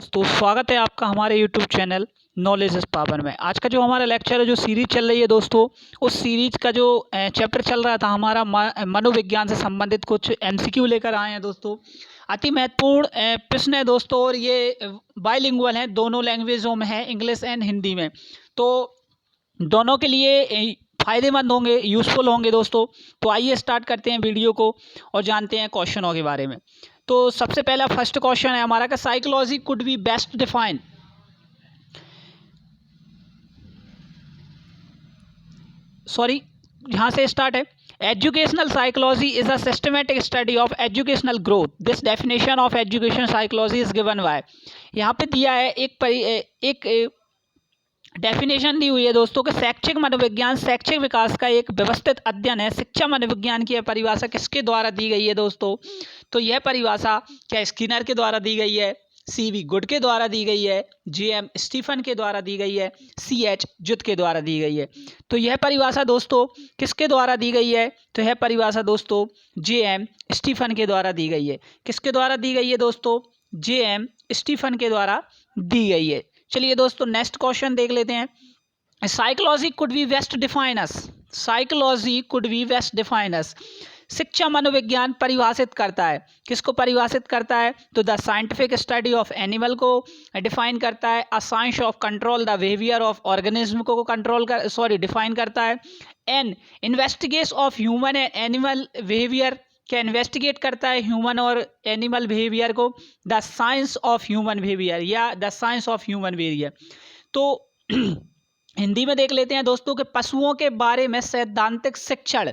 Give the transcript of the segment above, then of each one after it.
तो स्वागत है आपका हमारे YouTube channel knowledge is power में। आज का जो हमारा लेक्चर है, जो सीरीज चल रही है दोस्तों, उस सीरीज का जो चैप्टर चल रहा था हमारा मनोविज्ञान से संबंधित कुछ MCQ लेकर आए हैं दोस्तों। अति महत्वपूर्ण प्रश्न है दोस्तों, और ये बाइलिंगुअल है, दोनों लैंग्वेजों में है, इंग्लिश एंड हिंदी में। तो दोनों के लिए फायदेमंद होंगे, यूजफुल होंगे दोस्तों। तो आइए स्टार्ट करते हैं वीडियो को और जानते हैं क्वेश्चनों के बारे में। तो सबसे पहला फर्स्ट क्वेश्चन है हमारा कि psychology could be best define. Sorry, यहाँ से स्टार्ट है। Educational psychology is a systematic study of educational growth. This definition of education psychology is given by. यहाँ पे दिया है एक डेफिनेशन दी हुई है दोस्तों कि शैक्षिक मनोविज्ञान शैक्षिक विकास का एक व्यवस्थित अध्ययन है। शिक्षा मनोविज्ञान की परिभाषा किसके द्वारा दी गई है दोस्तों? तो यह परिभाषा क्या स्किनर के द्वारा दी गई है, CV गुड के द्वारा दी गई है, JM स्टीफन के द्वारा दी गई है, CH जुत के द्वारा दी गई है। तो यह परिभाषा दोस्तों किसके द्वारा दी गई है? तो यह परिभाषा दोस्तों JM स्टीफन के द्वारा दी गई है। किसके द्वारा दी गई है दोस्तों? JM स्टीफन के द्वारा दी गई है। चलिए दोस्तों नेक्स्ट क्वेश्चन देख लेते हैं। Psychology could be best define as. Psychology could be best define as. शिक्षा मनोविज्ञान परिभाषित करता है, किसको परिभाषित करता है? तो the scientific study of animal को डिफाइन करता है। A science of control the behaviour of organism को डिफाइन करता है। An investigation of human and animal behaviour क्या इन्वेस्टिगेट करता है ह्यूमन और एनिमल बिहेवियर को? The science of human behaviour या the science of human behaviour. तो हिंदी में देख लेते हैं दोस्तों कि पशुओं के बारे में सैद्धांतिक शिक्षण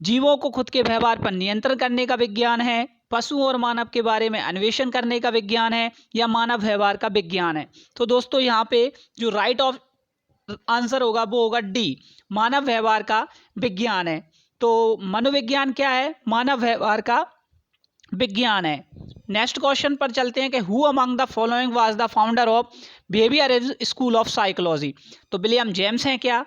जीवों को खुद के व्यवहार पर नियंत्रण करने का विज्ञान है, पशु और मानव के बारे में अन्वेषण करने का विज्ञान है, या मानव व्यवहार का विज्ञान है। तो दोस्तों यहाँ पे जो राइट ऑफ आंसर होगा वो होगा डी, मानव व्यवहार का विज्ञान है। तो मनोविज्ञान क्या है? मानव व्यवहार का विज्ञान है। नेक्स्ट क्वेश्चन पर चलते हैं कि who among the following was the founder of behaviour school of psychology. तो विलियम जेम्स हैं क्या?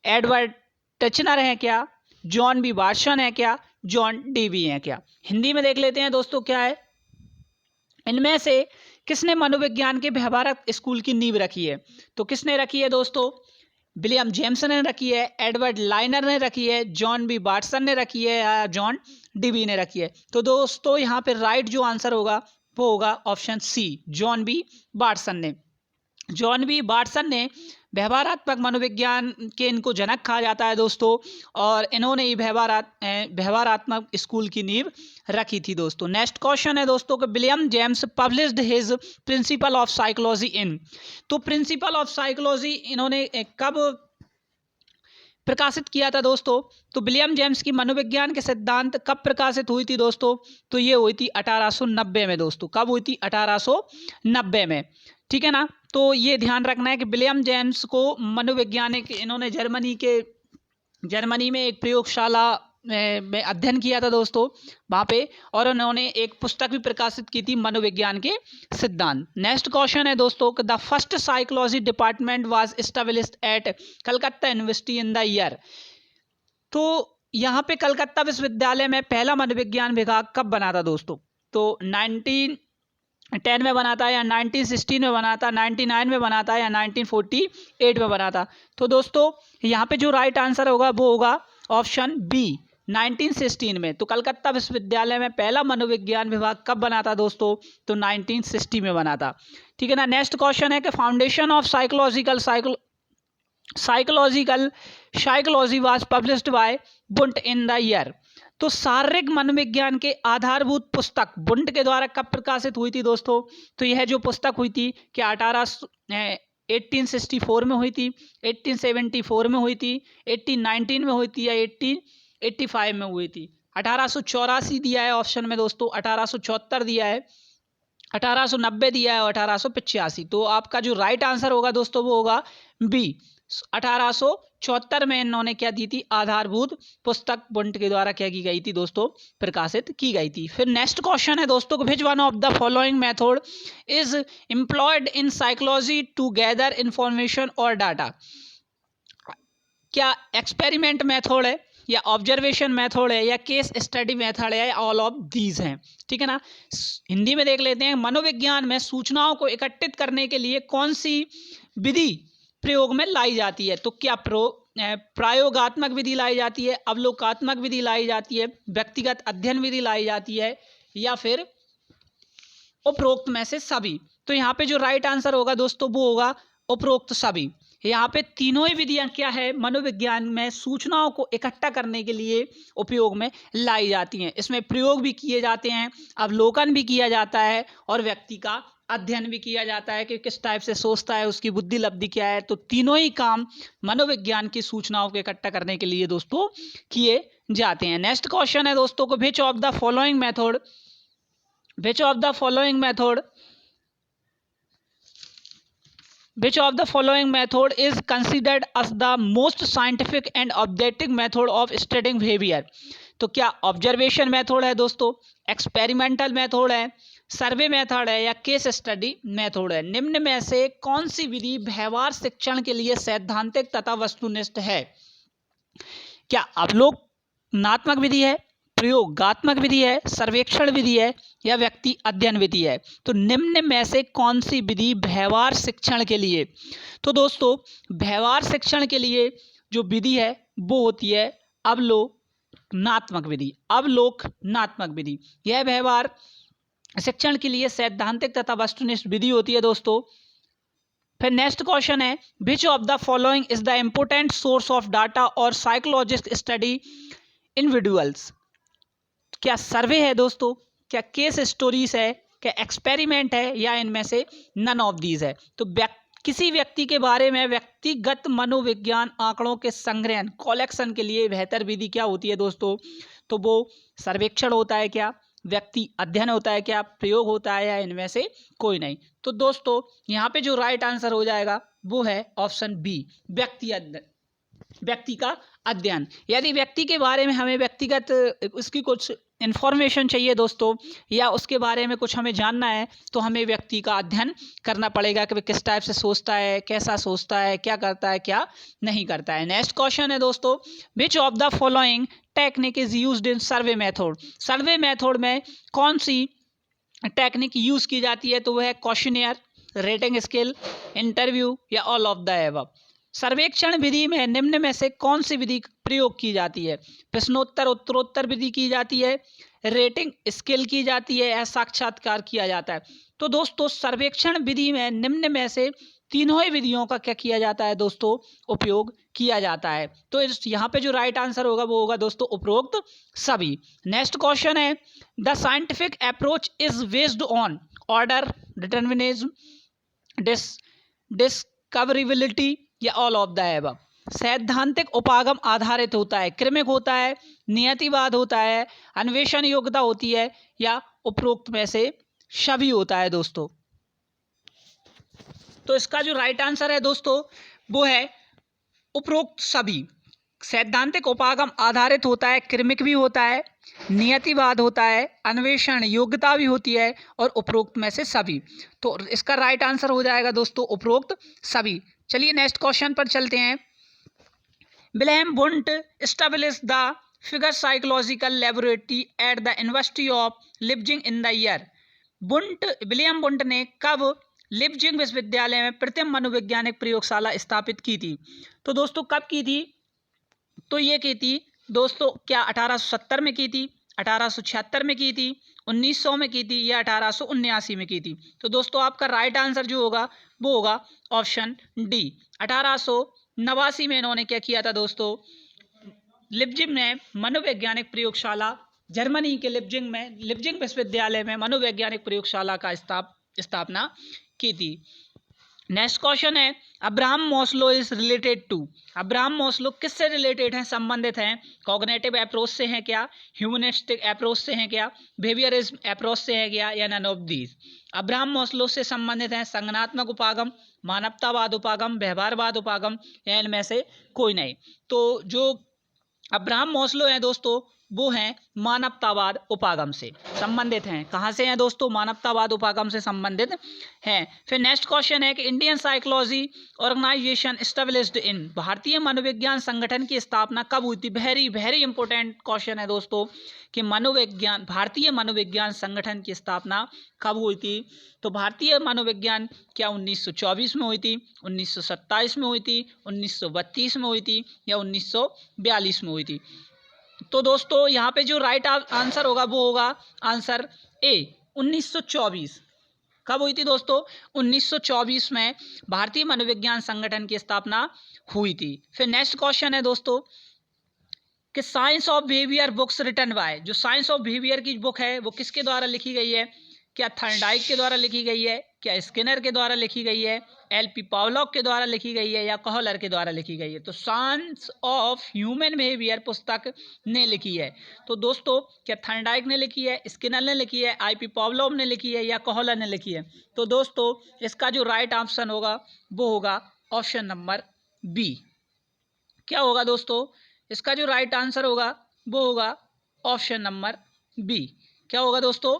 एडवर्ड टचनर हैं क्या? जॉन बी वाटसन है क्या? जॉन डीवी हैं क्या? हिंदी में देख लेते हैं दोस्तों क्या है। इनमें से किसने मनोविज्ञान के व्यवहारक स्कूल की नींव रखी है? तो किसने रखी है दोस्तों? विलियम जेम्स ने रखी है, एडवर्ड लाइनर ने रखी है, जॉन बी वाटसन ने रखी है, या जॉन डीवी ने रखी है। तो दोस्तों यहाँ पे राइट जो आंसर होगा वो होगा option C, John B Watson ने। जॉन बी वाटसन ने व्यवहारात्मक मनोविज्ञान के इनको जनक कहा जाता है दोस्तों, और इन्होंने ही व्यवहारात्मक स्कूल की नींव रखी थी दोस्तों। नेक्स्ट क्वेश्चन है दोस्तों कि William James published his principle of psychology in. तो प्रिंसिपल ऑफ साइकोलॉजी इन्होंने कब प्रकाशित किया था दोस्तों? तो विलियम जेम्स की मनोविज्ञान के सिद्धांत कब प्रकाशित हुई थी दोस्तों? तो ये हुई थी 1890 में दोस्तों। कब हुई थी? 1890 में, ठीक है ना। तो ये ध्यान रखना है कि विलियम जेम्स को मनोवैज्ञानिक इन्होंने जर्मनी में एक प्रयोगशाला में अध्ययन किया था दोस्तों वहाँ पे, और उन्होंने एक पुस्तक भी प्रकाशित की थी मनोविज्ञान के सिद्धांत। नेक्स्ट क्वेश्चन है दोस्तों कि the first psychology department was established eight Calcutta university in the year. तो यहाँ पे कलकत्ता विश्वविद्यालय में पहला मनोविज्ञान विभाग कब बना था दोस्तों? तो 1910 में बना था, या 1916 में बना था, 1999 में बना था, या 1948 में बना था? तो दोस्तों यहाँ पे जो राइट आंसर होगा वो होगा ऑप्शन बी, 1916 में। तो कलकत्ता विश्वविद्यालय में पहला मनोविज्ञान विभाग कब बना था दोस्तों? तो 1960 में बना था, ठीक है ना। नेक्स्ट क्वेश्चन है कि foundation of psychology was published by बुंट इन द ईयर। तो शारीरिक मनोविज्ञान के आधारभूत पुस्तक बुंट के द्वारा कब प्रकाशित हुई थी दोस्तों? तो यह जो पुस्तक हुई थी क्या 1864 में हुई थी, 1874 में हुई थी, 1819 में हुई थी, या 1885 में हुई थी? 1884 दिया है ऑप्शन में दोस्तों, 1874 दिया है, 1890 दिया है, और 1885। तो आपका जो राइट आंसर होगा दोस्तों वो होगा बी, 1874 में इन्होंने क्या दी थी? आधारभूत पुस्तक बुंट के द्वारा क्या की गई थी दोस्तों? प्रकाशित की गई थी। फिर नेक्स्ट क्वेश्चन है दोस्तों, which one of the following method is employed in psychology to gather information और डाटा। क्या एक्सपेरिमेंट मेथड है या ऑब्जर्वेशन मेथड है या केस स्टडी मेथड है, ऑल ऑफ दीज हैं, ठीक है ना। हिंदी में देख लेते हैं, मनोविज्ञान में सूचनाओं को एकत्रित करने के लिए कौन सी विधि प्रयोग में लाई जाती है? तो क्या प्रायोगात्मक विधि लाई जाती है, अवलोकात्मक विधि लाई जाती है, व्यक्तिगत अध्ययन विधि लाई जाती है, या फिर उपरोक्त में से सभी? तो यहाँ पे जो राइट आंसर होगा दोस्तों वो होगा उपरोक्त सभी। यहाँ पे तीनों ही विधियां क्या है, मनोविज्ञान में सूचनाओं को इकट्ठा करने के लिए उपयोग में लाई जाती हैं। इसमें प्रयोग भी किए जाते हैं, अवलोकन भी किया जाता है और व्यक्ति का अध्ययन भी किया जाता है कि किस टाइप से सोचता है, उसकी बुद्धि लब्धि क्या है। तो तीनों ही काम मनोविज्ञान की सूचनाओं को इकट्ठा करने के लिए दोस्तों किए जाते हैं। नेक्स्ट क्वेश्चन है दोस्तों को, विच of the following method Which of the following method is considered as the most scientific and objective method of studying behavior? तो क्या ऑब्जर्वेशन मेथड है दोस्तों, एक्सपेरिमेंटल मेथड है, सर्वे मेथड है, या केस स्टडी मेथड है? निम्न में से कौन सी विधि व्यवहार शिक्षण के लिए सैद्धांतिक तथा वस्तुनिष्ठ है? क्या अवलोकनात्मक विधि है, प्रयोगात्मक विधि है, सर्वेक्षण विधि है, या व्यक्ति अध्ययन विधि है? तो निम्न में से कौन सी विधि व्यवहार शिक्षण के लिए? तो दोस्तों व्यवहार शिक्षण के लिए जो विधि है वो होती है अवलोकनात्मक विधि। अवलोकनात्मक विधि यह व्यवहार शिक्षण के लिए सैद्धांतिक तथा वस्तुनिष्ठ विधि होती है दोस्तों। फिर नेक्स्ट क्वेश्चन है, विच of the following is the important source of data और साइकोलॉजिस्ट स्टडी इंडिविजुअल्स? क्या सर्वे है दोस्तों, क्या केस स्टोरीज है, क्या एक्सपेरिमेंट है, या इनमें से नन ऑफ दीज है? तो किसी व्यक्ति के बारे में व्यक्तिगत मनोविज्ञान आंकड़ों के संग्रहण कलेक्शन के लिए बेहतर विधि क्या होती है दोस्तों? तो वो सर्वेक्षण होता है, क्या व्यक्ति अध्ययन होता है, क्या प्रयोग होता है, या इनमें से कोई नहीं? तो दोस्तों यहाँ पे जो राइट आंसर हो जाएगा वो है ऑप्शन बी, व्यक्ति का अध्ययन। यदि व्यक्ति के बारे में हमें व्यक्तिगत उसकी कुछ इन्फॉर्मेशन चाहिए दोस्तों, या उसके बारे में कुछ हमें जानना है, तो हमें व्यक्ति का अध्ययन करना पड़ेगा कि वह किस टाइप से सोचता है, कैसा सोचता है, क्या करता है, क्या नहीं करता है। नेक्स्ट क्वेश्चन है दोस्तों, विच of the following technique is used in survey method? Survey method में कौन सी टेक्निक यूज की जाती है? तो वह है क्वेश्चनियर, रेटिंग स्केल, इंटरव्यू, या ऑल ऑफ द एबव? सर्वेक्षण विधि में निम्न में से कौन सी विधि प्रयोग की जाती है? प्रश्नोत्तर उत्तरोत्तर विधि की जाती है, रेटिंग स्केल की जाती है, या साक्षात्कार किया जाता है? तो दोस्तों सर्वेक्षण विधि में निम्न में से तीनों ही विधियों का क्या किया जाता है दोस्तों? उपयोग किया जाता है। तो यहाँ पे जो राइट आंसर होगा वो होगा दोस्तों उपरोक्त सभी। नेक्स्ट क्वेश्चन है, the scientific approach is based on order, determinism, discoverability, या ऑल ऑफ द एबव? सैद्धांतिक उपागम आधारित होता है, क्रमिक होता है, नियतिवाद होता है, अन्वेषण योग्यता होती है, या उपरोक्त में से सभी होता है दोस्तों? तो इसका जो राइट आंसर है दोस्तों वो है उपरोक्त सभी। सैद्धांतिक उपागम आधारित होता है, क्रमिक भी होता है, नियतिवाद होता है, अन्वेषण योग्यता भी होती है, और उपरोक्त में से सभी। तो इसका राइट आंसर हो जाएगा दोस्तों उपरोक्त सभी। चलिए नेक्स्ट क्वेश्चन पर चलते हैं। William Wundt establish the figure psychological laboratory at the university of Leipzig in the year? William Wundt ने कब लिपजिंग विश्वविद्यालय में प्रथम मनोवैज्ञानिक प्रयोगशाला स्थापित की थी? तो दोस्तों कब की थी? तो ये की थी दोस्तों, क्या 1870 में की थी, 1876 में की थी, 1900 में की थी, या 1879 में की थी? तो दोस्तों आपका राइट आंसर जो होगा वो होगा ऑप्शन डी, 1889 में इन्होंने क्या किया था दोस्तों? लिपजिंग में मनोवैज्ञानिक प्रयोगशाला, जर्मनी के लिपजिंग विश्वविद्यालय में मनोवैज्ञानिक प्रयोगशाला का स्थापना की थी। नेक्स्ट क्वेश्चन है, Abraham Maslow is related to? Abraham Maslow किससे रिलेटेड हैं, संबंधित हैं? कॉग्निटिव अप्रोच से हैं क्या, ह्यूमनिस्टिक अप्रोच से हैं क्या, बिहेवियरिज्म अप्रोच से हैं क्या, या none of these? Abraham Maslow से संबंधित हैं संज्ञानात्मक उपागम, मानवतावाद उपागम, व्यवहारवाद उपागम, या इनमें से कोई नहीं? तो जो अब्राहम मॉस्लो हैं दोस्तों वो हैं मानवतावाद उपागम से संबंधित हैं। कहाँ से हैं दोस्तों? मानवतावाद उपागम से संबंधित हैं। फिर नेक्स्ट क्वेश्चन है कि Indian psychology organization established in, भारतीय मनोविज्ञान संगठन की स्थापना कब हुई थी? वेरी वेरी इंपॉर्टेंट क्वेश्चन है दोस्तों कि भारतीय मनोविज्ञान संगठन की स्थापना कब हुई थी? तो भारतीय मनोविज्ञान क्या 1924 में हुई थी, 1927 में हुई थी, 1932 में हुई थी या 1942 में हुई थी? तो दोस्तों यहाँ पे जो राइट आंसर होगा वो होगा आंसर ए, 1924। कब हुई थी दोस्तों? 1924 में भारतीय मनोविज्ञान संगठन की स्थापना हुई थी। फिर नेक्स्ट क्वेश्चन है दोस्तों कि science of behaviour books written by, जो साइंस ऑफ बिहेवियर की बुक है वो किसके द्वारा लिखी गई है? क्या थर्नडाइक के द्वारा लिखी गई है, क्या स्किनर के द्वारा लिखी गई है, एल.पी. पावलोव के द्वारा लिखी गई है या कोहलर के द्वारा लिखी गई है? तो साइंस ऑफ ह्यूमन बिहेवियर पुस्तक ने लिखी है। तो दोस्तों क्या थर्नडाइक ने लिखी है, स्किनर ने लिखी है, आई.पी. पावलोव ने लिखी है या कोहलर ने लिखी है? तो दोस्तों इसका जो राइट ऑप्शन होगा वो होगा ऑप्शन नंबर बी। क्या होगा दोस्तों? इसका जो राइट आंसर होगा वो होगा ऑप्शन नंबर बी। क्या होगा दोस्तों?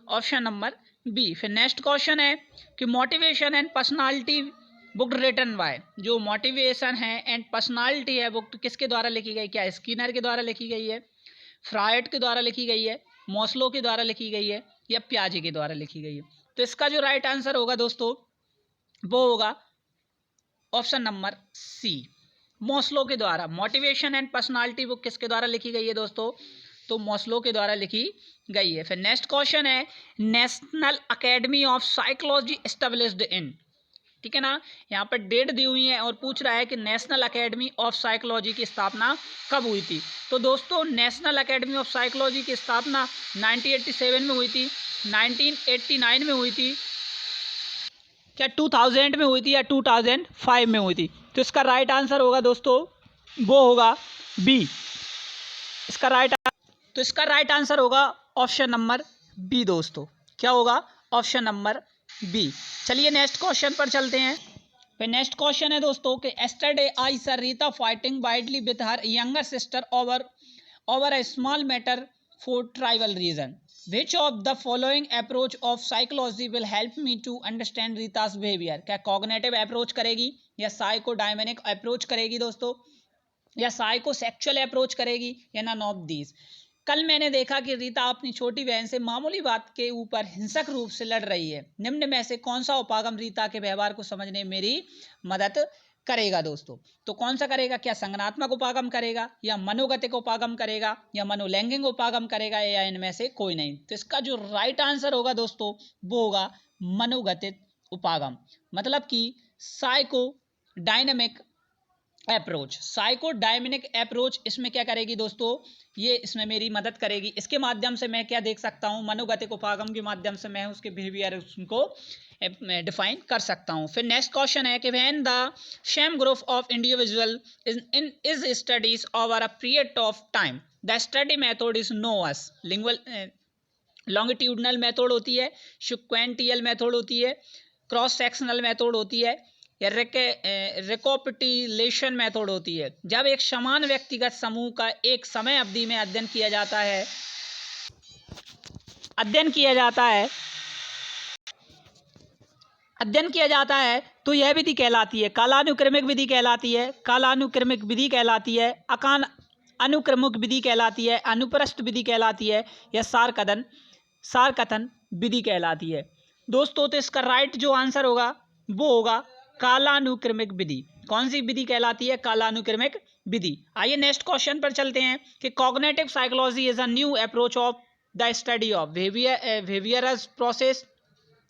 Option number B. फिर नेक्स्ट क्वेश्चन है कि motivation and personality book written by, जो मोटिवेशन है एंड पर्सनालिटी है बुक किसके द्वारा लिखी गई? क्या स्किनर के द्वारा लिखी गई है, फ्रायड के द्वारा लिखी गई है, मॉस्लो के द्वारा लिखी गई है या पियाजे के द्वारा लिखी गई है? तो इसका जो राइट आंसर होगा दोस्तों वो होगा ऑप्शन नंबर सी, मॉस्लो के द्वारा। मोटिवेशन एंड पर्सनालिटी बुक किसके द्वारा लिखी गई है दोस्तों? तो मॉस्लो के द्वारा लिखी गई है। फिर नेक्स्ट क्वेश्चन है national academy of psychology established in, ठीक है ना, यहाँ पर डेट दी हुई है और पूछ रहा है कि नेशनल एकेडमी ऑफ साइकोलॉजी की स्थापना कब हुई थी? तो दोस्तों नेशनल एकेडमी ऑफ साइकोलॉजी की स्थापना 1987 में हुई थी, 1989 में हुई थी, क्या 2000 में हुई थी या 2005 में हुई थी? तो इसका राइट आंसर होगा दोस्तों वो होगा बी। इसका राइट आंसर होगा ऑप्शन नंबर बी दोस्तों। क्या होगा? Option number B. चलिए नेक्स्ट क्वेश्चन पर चलते हैं। फिर नेक्स्ट क्वेश्चन है दोस्तों कि yesterday I saw Rita fighting widely with her younger sister over a small matter for trivial reason, which of the following approach of psychology will help me to understand Rita's behaviour? क्या cognitive approach करेगी या psychodynamic approach करेगी दोस्तों, या psycho sexual approach करेगी या none of these? कल मैंने देखा कि रीता अपनी छोटी बहन से मामूली बात के ऊपर हिंसक रूप से लड़ रही है। निम्न में से कौन सा उपागम रीता के व्यवहार को समझने में मेरी मदद करेगा दोस्तों? तो कौन सा करेगा? क्या संज्ञानात्मक उपागम करेगा या मनोगतिक उपागम करेगा या मनोलैंगिक उपागम करेगा या इनमें से कोई नहीं? तो इसका जो राइट आंसर होगा दोस्तों वो होगा मनोगतिक उपागम, मतलब कि psycho dynamic approach. Psychodynamic approach इसमें क्या करेगी दोस्तों? ये इसमें मेरी मदद करेगी। इसके माध्यम से मैं क्या देख सकता हूँ? मनोगतिक उपागम के माध्यम से मैं उसके बिहेवियर को डिफाइन कर सकता हूँ। फिर नेक्स्ट क्वेश्चन है कि when the same group of individual is studies over a period of time the study method is known as longitudinal method होती है, सिक्वेंटियल मेथड होती है, क्रॉस सेक्शनल मेथड होती है या रिकॉपिटिलेशन मेथड होती है। जब एक समान व्यक्तिगत समूह का एक समय अवधि में अध्ययन किया जाता है तो यह विधि कहलाती है कालानुक्रमिक विधि कहलाती है, कालानुक्रमिक विधि कहलाती है, अनुक्रमिक विधि कहलाती है, अनुप्रस्थ विधि कहलाती है या सार कथन विधि कहलाती है दोस्तों। तो इसका राइट जो आंसर होगा वो होगा कालानुक्रमिक विधि। कौन सी विधि कहलाती है? कालानुक्रमिक विधि। आइए नेक्स्ट क्वेश्चन पर चलते हैं कि cognitive psychology is a new approach of the study of behavioural process,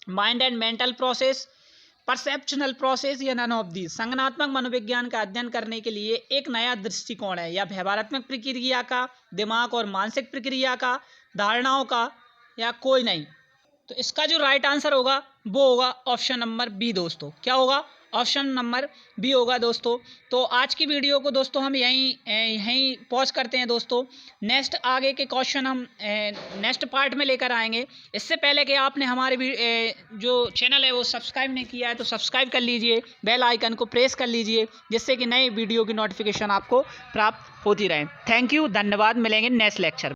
mind and mental process, perceptual process या नन ऑफ दीज। संज्ञानात्मक मनोविज्ञान का अध्ययन करने के लिए एक नया दृष्टिकोण है या व्यवहारात्मक प्रक्रिया का, दिमाग और मानसिक प्रक्रिया का, धारणाओं का या कोई नहीं? तो इसका जो राइट आंसर होगा वो होगा ऑप्शन नंबर बी दोस्तों। क्या होगा? ऑप्शन नंबर बी होगा दोस्तों। तो आज की वीडियो को दोस्तों हम यहीं पॉज करते हैं दोस्तों। नेक्स्ट आगे के क्वेश्चन हम नेक्स्ट पार्ट में लेकर आएंगे। इससे पहले कि आपने हमारे जो चैनल है वो सब्सक्राइब नहीं किया है तो सब्सक्राइब कर लीजिए, बेल आइकन को प्रेस कर लीजिए जिससे कि नई वीडियो की नोटिफिकेशन आपको प्राप्त होती रहे। थैंक यू, धन्यवाद। मिलेंगे नेक्स्ट लेक्चर।